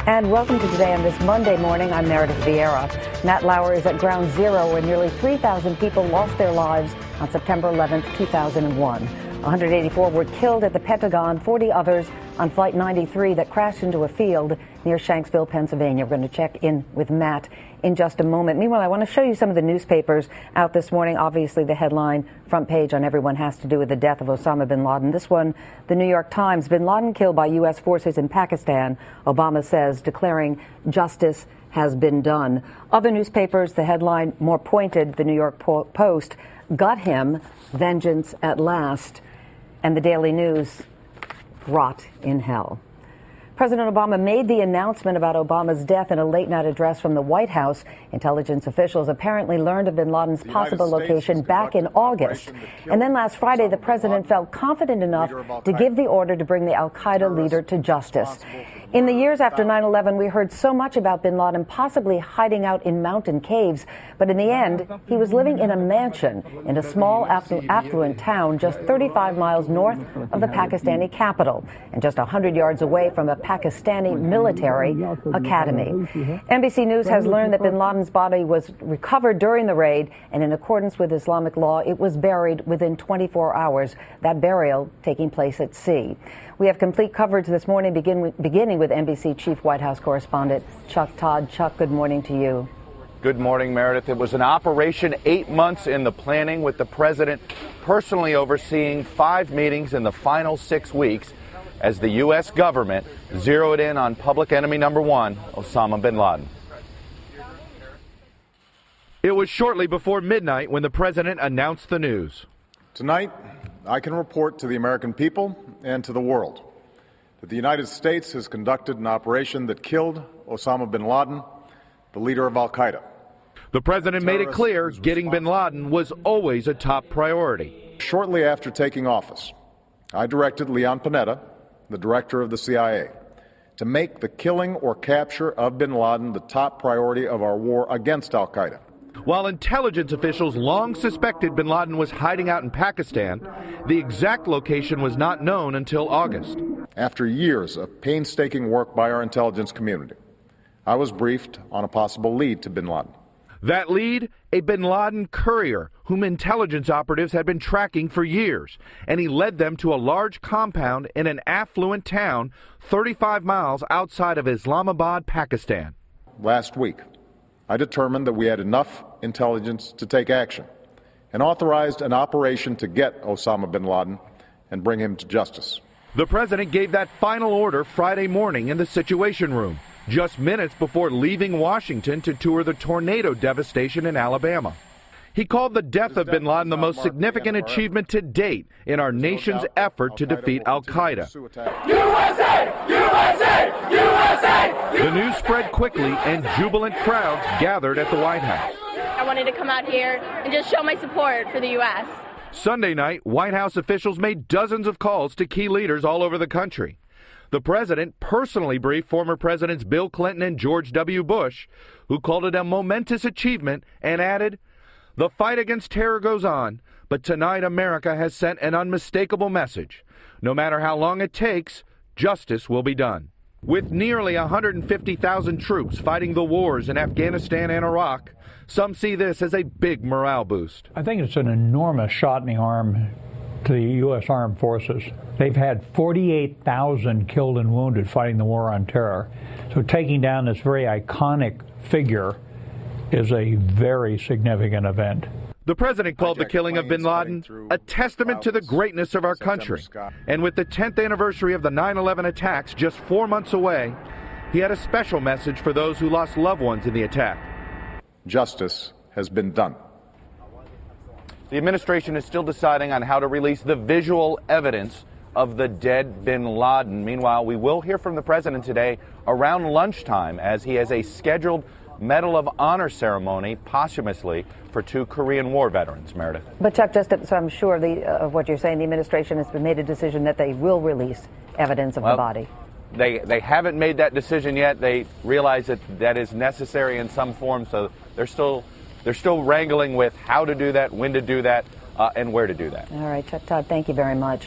And welcome to Today on this Monday morning. I'm Meredith Vieira. Matt Lauer is at ground zero where nearly 3,000 people lost their lives on September 11th, 2001. 184 were killed at the Pentagon, 40 others on Flight 93 that crashed into a field near Shanksville, Pennsylvania. We're going to check in with Matt in just a moment. Meanwhile, I want to show you some of the newspapers out this morning. Obviously, the headline front page on everyone has to do with the death of Osama bin Laden. This one, the New York Times, bin Laden killed by U.S. forces in Pakistan, Obama says, declaring justice has been done. Other newspapers, the headline more pointed, the New York Post, got him, vengeance at last. And the Daily News, rot in hell. President Obama made the announcement about Obama's death in a late-night address from the White House. Intelligence officials apparently learned of bin Laden's possible location back in August. And then last Friday, the president felt confident enough to give the order to bring the al-Qaeda leader to justice. In the years after 9/11, we heard so much about bin Laden possibly hiding out in mountain caves. But in the end, he was living in a mansion in a small, affluent town just 35 miles north of the Pakistani capital and just 100 yards away from a Pakistani military academy. NBC News has learned that bin Laden's body was recovered during the raid, and in accordance with Islamic law, it was buried within 24 hours, that burial taking place at sea. We have complete coverage this morning, beginning with NBC Chief White House Correspondent Chuck Todd. Chuck, good morning to you. Good morning, Meredith. It was an operation 8 months in the planning, with the president personally overseeing 5 meetings in the final 6 weeks as the U.S. government zeroed in on public enemy number one, Osama bin Laden. It was shortly before midnight when the president announced the news. Tonight, I can report to the American people and to the world that the United States has conducted an operation that killed Osama bin Laden, the leader of al-Qaeda. The president made it clear getting bin Laden was always a top priority. Shortly after taking office, I directed Leon Panetta, the director of the CIA, to make the killing or capture of bin Laden the top priority of our war against al-Qaeda. While intelligence officials long suspected bin Laden was hiding out in Pakistan, the exact location was not known until August. After years of painstaking work by our intelligence community, I was briefed on a possible lead to bin Laden. That lead, a bin Laden courier whom intelligence operatives had been tracking for years, and he led them to a large compound in an affluent town 35 miles outside of Islamabad, Pakistan. Last week, I determined that we had enough intelligence to take action and authorized an operation to get Osama bin Laden and bring him to justice. The president gave that final order Friday morning in the Situation Room, just minutes before leaving Washington to tour the tornado devastation in Alabama. He called the death of bin Laden the most significant achievement to date in our nation's effort to defeat al-Qaeda. USA! USA! USA! The news spread quickly and jubilant crowds gathered at the White House. I wanted to come out here and just show my support for the U.S. Sunday night, White House officials made dozens of calls to key leaders all over the country. The president personally briefed former Presidents Bill Clinton and George W. Bush, who called it a momentous achievement and added, "The fight against terror goes on, but tonight America has sent an unmistakable message. No matter how long it takes, justice will be done." With nearly 150,000 troops fighting the wars in Afghanistan and Iraq, some see this as a big morale boost. I think it's an enormous shot in the arm to the U.S. Armed Forces. They've had 48,000 killed and wounded fighting the war on terror. So taking down this very iconic figure is a very significant event. The president called the killing of bin Laden a testament to the greatness of our country. And with the 10th anniversary of the 9/11 attacks just 4 months away, he had a special message for those who lost loved ones in the attack. Justice has been done. The administration is still deciding on how to release the visual evidence of the dead bin Laden. Meanwhile, we will hear from the president today around lunchtime as he has a scheduled Medal of Honor ceremony posthumously for 2 Korean War veterans, Meredith. But Chuck, just so I'm sure of what you're saying, the administration has made a decision that they will release evidence of the body. They haven't made that decision yet. They realize that that is necessary in some form, so they're still wrangling with how to do that, when to do that, and where to do that. All right, Chuck Todd, thank you very much.